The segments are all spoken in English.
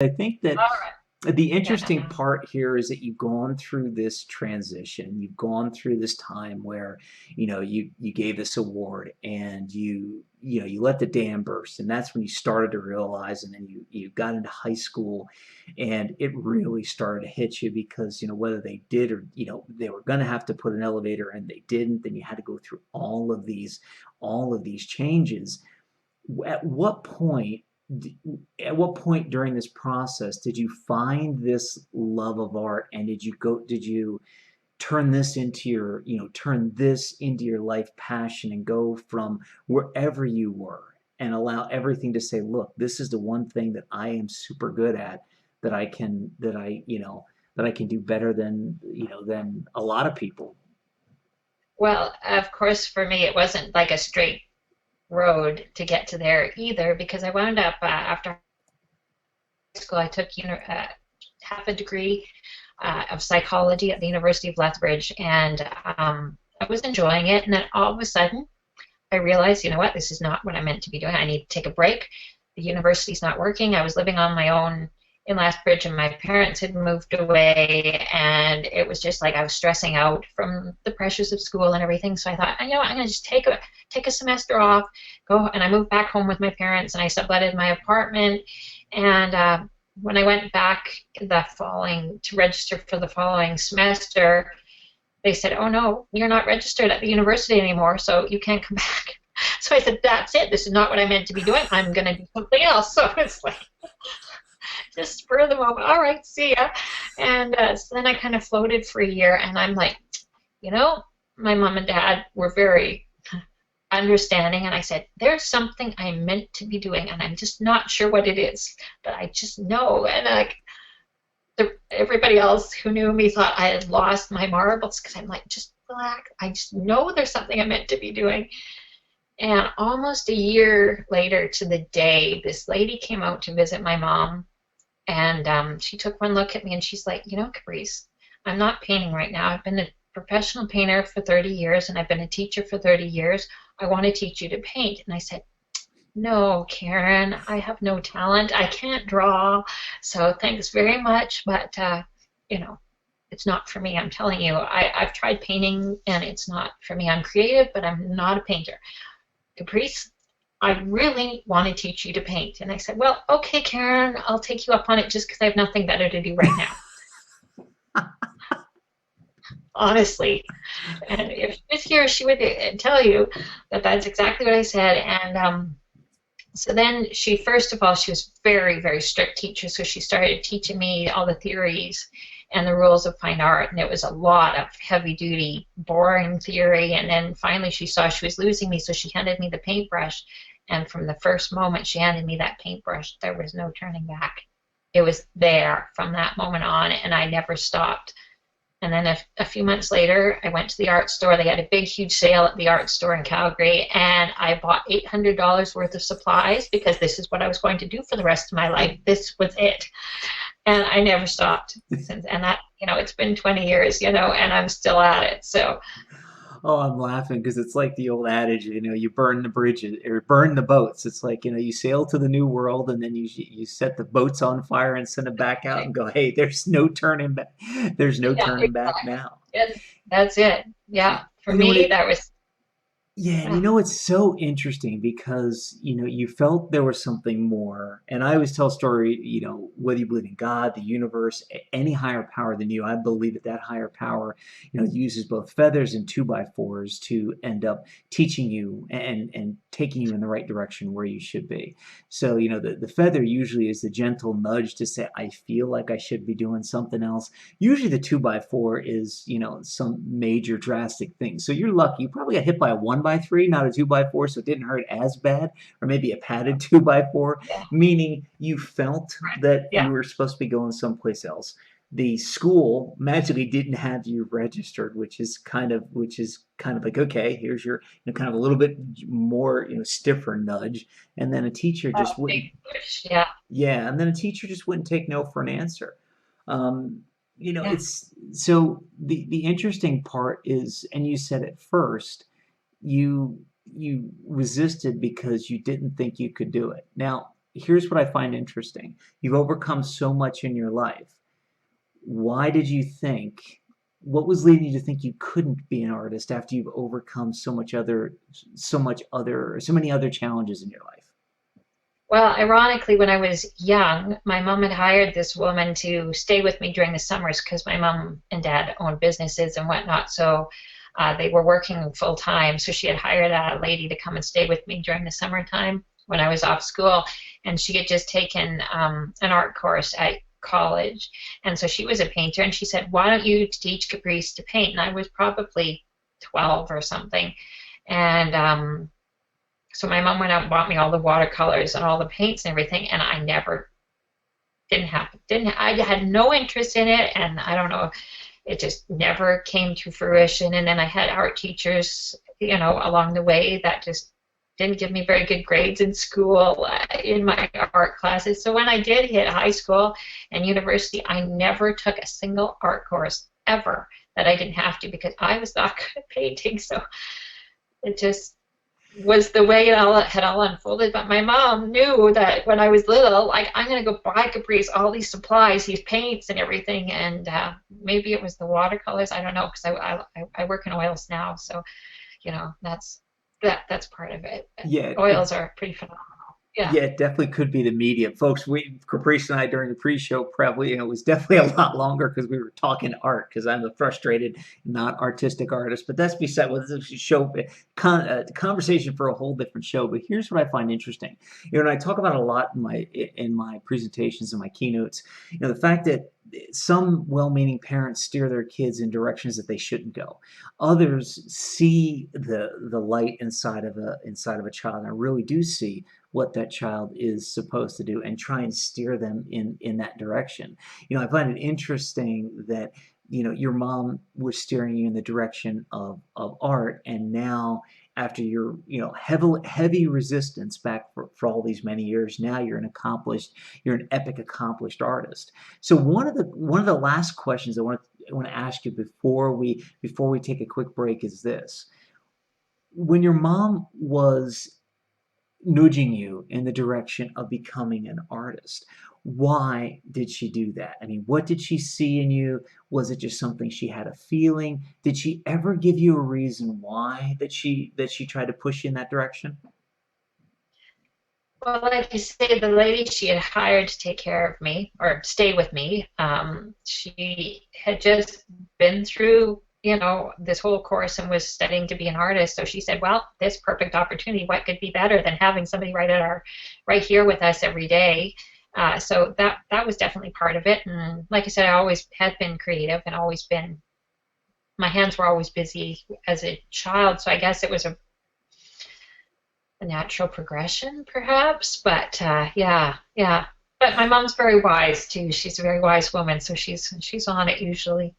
I think that All right. the Yeah. interesting part here is that you've gone through this transition. You've gone through this time where, you gave this award and you let the dam burst, and that's when you started to realize, and then you got into high school, and it really started to hit you because, whether they did or, they were going to have to put an elevator and they didn't, then you had to go through all of these changes. At what point at what point during this process did you find this love of art, and did you turn this into your life passion and go from wherever you were and allow everything to say, look, this is the one thing that I am super good at, that I can do better than a lot of people. Well, of course, for me, it wasn't like a straight road to get to there either because I wound up after high school, I took half a degree of psychology at the University of Lethbridge, and I was enjoying it. And then all of a sudden, I realized, you know what, this is not what I'm meant to be doing. I need to take a break. The university's not working. I was living on my own in Lethbridge, and my parents had moved away, and it was just like I was stressing out from the pressures of school and everything. So I thought, you know what, I'm gonna just take a semester off, go, and I moved back home with my parents, and I subletted my apartment. And when I went back the following to register for the following semester, they said, "Oh no, you're not registered at the university anymore, so you can't come back." So I said, "That's it. This is not what I meant to be doing. I'm going to do something else." So it's like, just for the moment, all right, see ya. And so then I kind of floated for a year, and I'm like, you know, my mom and dad were very understanding, and I said, "There's something I'm meant to be doing, and I'm just not sure what it is, but I just know." And like, everybody else who knew me thought I had lost my marbles because I'm like, just relax. I just know there's something I'm meant to be doing. And almost a year later to the day, this lady came out to visit my mom, and she took one look at me and she's like, Caprice, I'm not painting right now. I've been a professional painter for 30 years and I've been a teacher for 30 years. I want to teach you to paint. And I said, no, Karen, I have no talent. I can't draw. So thanks very much, but you know, it's not for me. I'm telling you, I've tried painting and it's not for me. I'm creative, but I'm not a painter. Caprice, I really want to teach you to paint. And I said, well, okay, Karen, I'll take you up on it just because I have nothing better to do right now. Honestly. And if she was here, she would tell you that that's exactly what I said. And so then first of all, she was very, very strict teacher. So she started teaching me all the theories and the rules of fine art. And it was a lot of heavy duty, boring theory. And then finally she saw she was losing me. So she handed me the paintbrush. And from the first moment she handed me that paintbrush, there was no turning back. It was there from that moment on. And I never stopped. And then a few months later, I went to the art store. They had a big, huge sale at the art store in Calgary, and I bought $800 worth of supplies because this is what I was going to do for the rest of my life. This was it. And I never stopped since. And that, it's been 20 years, and I'm still at it. So, Oh, I'm laughing because it's like the old adage, you burn the bridges or burn the boats. It's like, you sail to the new world and then you set the boats on fire and send them back out and go, hey, there's no turning back. There's no yeah, turning back exactly. now. That's it. Yeah. For You know what me, it that was, Yeah, and yeah. it's so interesting because, you felt there was something more. And I always tell a story, whether you believe in God, the universe, any higher power than you, I believe that that higher power, uses both feathers and two by fours to end up teaching you and taking you in the right direction where you should be. So, the feather usually is the gentle nudge to say, I feel like I should be doing something else. Usually the two by four is, some major drastic thing. So you're lucky. You probably got hit by a one by three, not a two by four, so it didn't hurt as bad, or maybe a padded two by four, Yeah. meaning you felt that Yeah. you were supposed to be going someplace else. The school magically didn't have you registered, which is kind of like, okay, here's your kind of a little bit more stiffer nudge, and then a teacher Oh, just wouldn't. big push. Yeah. Yeah, and then a teacher just wouldn't take no for an answer. Um, Yeah. it's so the interesting part is, and you said it first, you resisted because you didn't think you could do it. Now, here's what I find interesting. You've overcome so much in your life. Why did you think, what was leading you to think you couldn't be an artist after you've overcome so many other challenges in your life? Well, ironically, when I was young, my mom had hired this woman to stay with me during the summers because my mom and dad owned businesses and whatnot. So they were working full time. So she had hired a lady to come and stay with me during the summertime when I was off school. And she had just taken an art course at college. And so she was a painter. And she said, "Why don't you teach Caprice to paint?" And I was probably 12 or something. And so my mom went out and bought me all the watercolors and all the paints and everything, and I never didn't I had no interest in it, and I don't know, it just never came to fruition. And then I had art teachers, along the way that just didn't give me very good grades in school in my art classes. So when I did hit high school and university, I never took a single art course ever that I didn't have to because I was not good at painting. So it just was the way it all had all unfolded. But my mom knew that when I was little, like, I'm going to go buy Caprice all these supplies, these paints and everything. And maybe it was the watercolors. I don't know, because I work in oils now, so that's part of it. Yeah, Oils are pretty phenomenal. Yeah. yeah, it definitely could be the medium. Folks, Caprice and I during the pre-show probably, it was definitely a lot longer because we were talking art because I'm a frustrated, not artistic artist. But that's beside what this show, conversation for a whole different show. But here's what I find interesting. And I talk about it a lot in my presentations and my keynotes. The fact that some well-meaning parents steer their kids in directions that they shouldn't go. Others see the light inside of a child and really do see what that child is supposed to do and try and steer them in that direction. I find it interesting that your mom was steering you in the direction of art, and now after your heavy resistance back for all these many years, now you're an epic accomplished artist. So one of the last questions I want to ask you before we take a quick break is this: when your mom was nudging you in the direction of becoming an artist, why did she do that? I mean, what did she see in you? Was it just something she had a feeling? Did she ever give you a reason why that she tried to push you in that direction? Well, like you say, the lady she had hired to take care of me or stay with me, she had just been through, this whole course and was studying to be an artist. So she said, "Well, this perfect opportunity. What could be better than having somebody right here with us every day?" So that was definitely part of it. And like I said, I always had been creative and always been. My hands were always busy as a child, so I guess it was a natural progression, perhaps. But yeah, yeah. But my mom's very wise too. She's a very wise woman, so she's on it usually.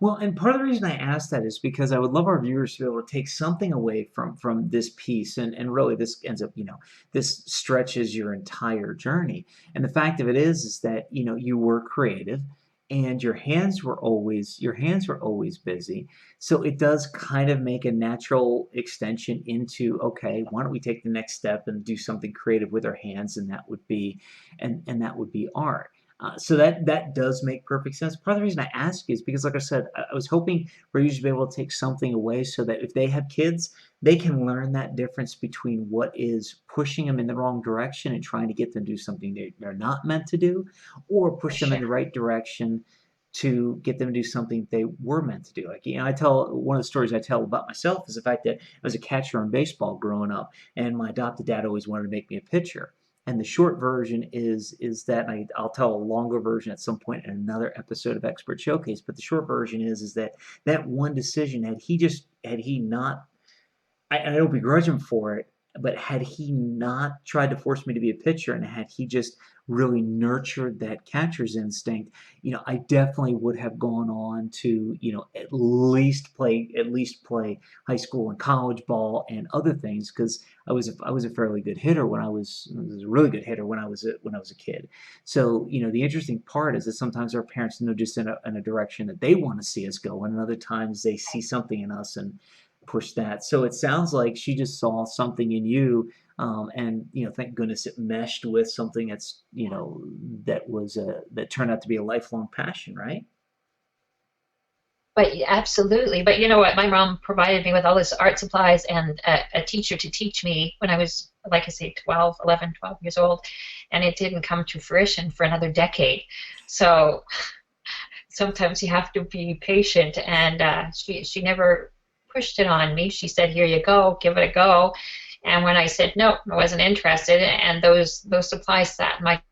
Well, and part of the reason I ask that is because I would love our viewers to be able to take something away from this piece, and really this ends up, this stretches your entire journey. And the fact of it is that you were creative, and your hands were always busy. So it does kind of make a natural extension into, okay, why don't we take the next step and do something creative with our hands, and that would be art. So that does make perfect sense. Part of the reason I ask is because, like I said, I was hoping for you to be able to take something away so that if they have kids, they can learn that difference between what is pushing them in the wrong direction and trying to get them to do something they're not meant to do, or For push them in sure. the right direction to get them to do something they were meant to do. Like, I tell one of the stories I tell about myself is the fact that I was a catcher in baseball growing up, and my adopted dad always wanted to make me a pitcher. And the short version is that, and I'll tell a longer version at some point in another episode of Expert Showcase. But the short version is that one decision, had he not, I don't begrudge him for it, but had he not tried to force me to be a pitcher, and had he just really nurtured that catcher's instinct, I definitely would have gone on to, at least play high school and college ball and other things, because I was a fairly good hitter I was a really good hitter when I was a kid. So, the interesting part is that sometimes our parents know just in a direction that they want to see us go, and other times they see something in us and push that. So it sounds like she just saw something in you, And thank goodness it meshed with something that's that turned out to be a lifelong passion, right? But absolutely. But you know what? My mom provided me with all this art supplies and a teacher to teach me when I was, like I say, 12, 11, 12 years old. And it didn't come to fruition for another decade. So sometimes you have to be patient. And she never pushed it on me. She said, "Here you go, give it a go." And when I said no, I wasn't interested, and those supplies sat in my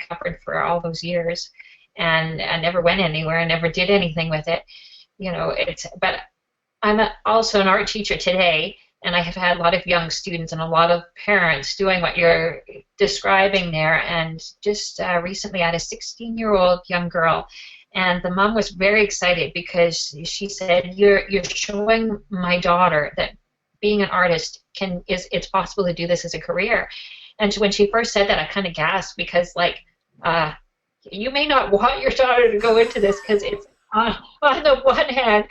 cupboard for all those years, and I never went anywhere. I never did anything with it. It's but also an art teacher today, and I have had a lot of young students and a lot of parents doing what you're describing there. And just recently, I had a 16-year-old young girl, and the mom was very excited because she said, "You're showing my daughter that being an artist it's possible to do this as a career." And when she first said that, I kind of gasped because, like, uh, you may not want your daughter to go into this because it's on the one hand,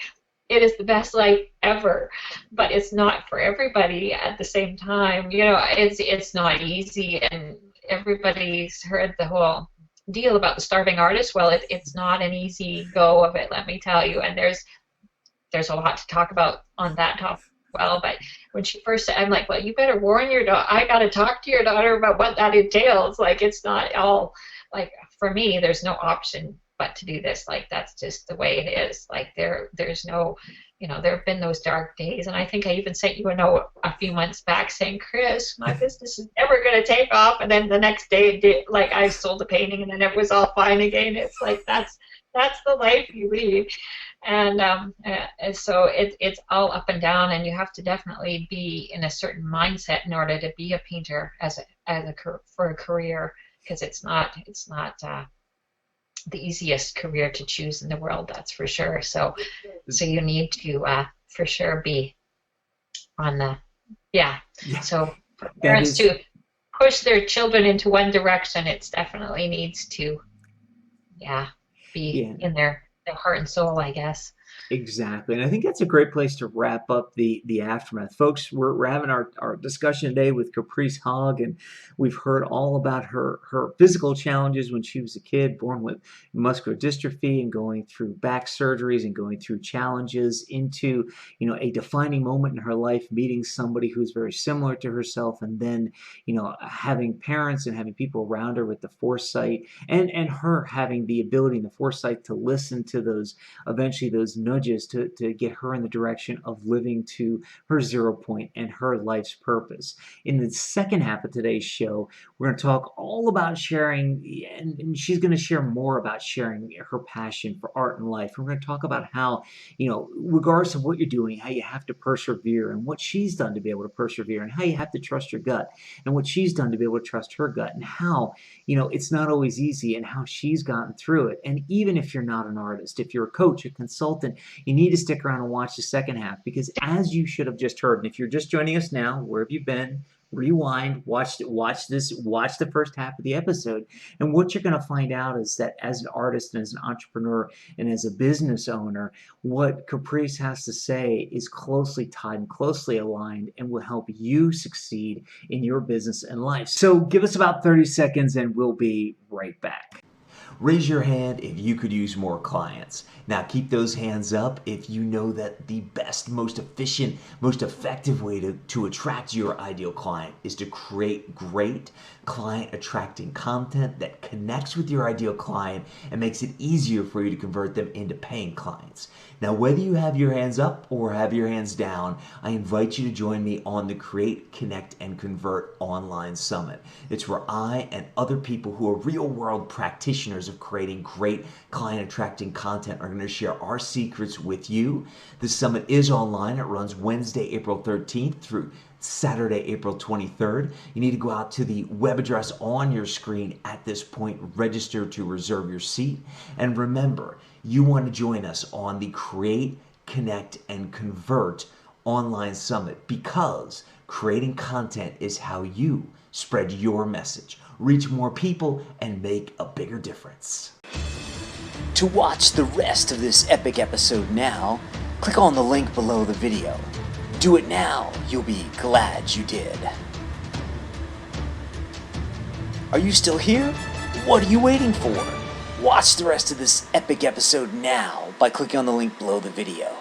it is the best life ever, but it's not for everybody at the same time. It's not easy, and everybody's heard the whole deal about the starving artist. Well, it's not an easy go of it, let me tell you. And there's a lot to talk about on that topic. Well, but when she first said, I'm like, well, you better warn your daughter. I got to talk to your daughter about what that entails. Like, it's not all, like, for me, there's no option but to do this. Like, that's just the way it is. Like, there's no, there have been those dark days. And I think I even sent you a note a few months back saying, "Chris, my business is never going to take off." And then the next day, like, I sold a painting and then it was all fine again. It's like, that's the life you lead. And so it's all up and down, and you have to definitely be in a certain mindset in order to be a painter for a career, because it's not the easiest career to choose in the world, that's for sure. So you need to for sure be on the Yeah, So for that parents is. to push their children into one direction, it definitely needs to be Yeah. in their heart and soul, I guess. Exactly. And I think that's a great place to wrap up the aftermath. Folks, we're having our discussion today with Caprice Hogg, and we've heard all about her physical challenges when she was a kid, born with muscular dystrophy and going through back surgeries and going through challenges into, a defining moment in her life, meeting somebody who's very similar to herself, and then, having parents and having people around her with the foresight and her having the ability and the foresight to listen to eventually those nudges to get her in the direction of living to her 0 point and her life's purpose. In the second half of today's show, we're going to talk all about sharing, and she's going to share more about sharing her passion for art and life. We're going to talk about how, regardless of what you're doing, how you have to persevere and what she's done to be able to persevere, and how you have to trust your gut and what she's done to be able to trust her gut, and how, it's not always easy, and how she's gotten through it. And even if you're not an artist, if you're a coach, a consultant, you need to stick around and watch the second half, because as you should have just heard, and if you're just joining us now, where have you been? Rewind, watch the first half of the episode, and what you're going to find out is that as an artist and as an entrepreneur and as a business owner, what Caprice has to say is closely tied and closely aligned and will help you succeed in your business and life. So give us about 30 seconds and we'll be right back. Raise your hand if you could use more clients. Now keep those hands up if you know that the best, most efficient, most effective way to attract your ideal client is to create great client attracting content that connects with your ideal client and makes it easier for you to convert them into paying clients. Now, whether you have your hands up or have your hands down, I invite you to join me on the Create, Connect, and Convert Online Summit. It's where I and other people who are real-world practitioners of creating great client-attracting content are going to share our secrets with you. The summit is online. It runs Wednesday, April 13th through Saturday, April 23rd. You need to go out to the web address on your screen at this point, register to reserve your seat. And remember, you want to join us on the Create, Connect, and Convert Online Summit, because creating content is how you spread your message, reach more people, and make a bigger difference. To watch the rest of this epic episode now, click on the link below the video. Do it now, you'll be glad you did. Are you still here? What are you waiting for? Watch the rest of this epic episode now by clicking on the link below the video.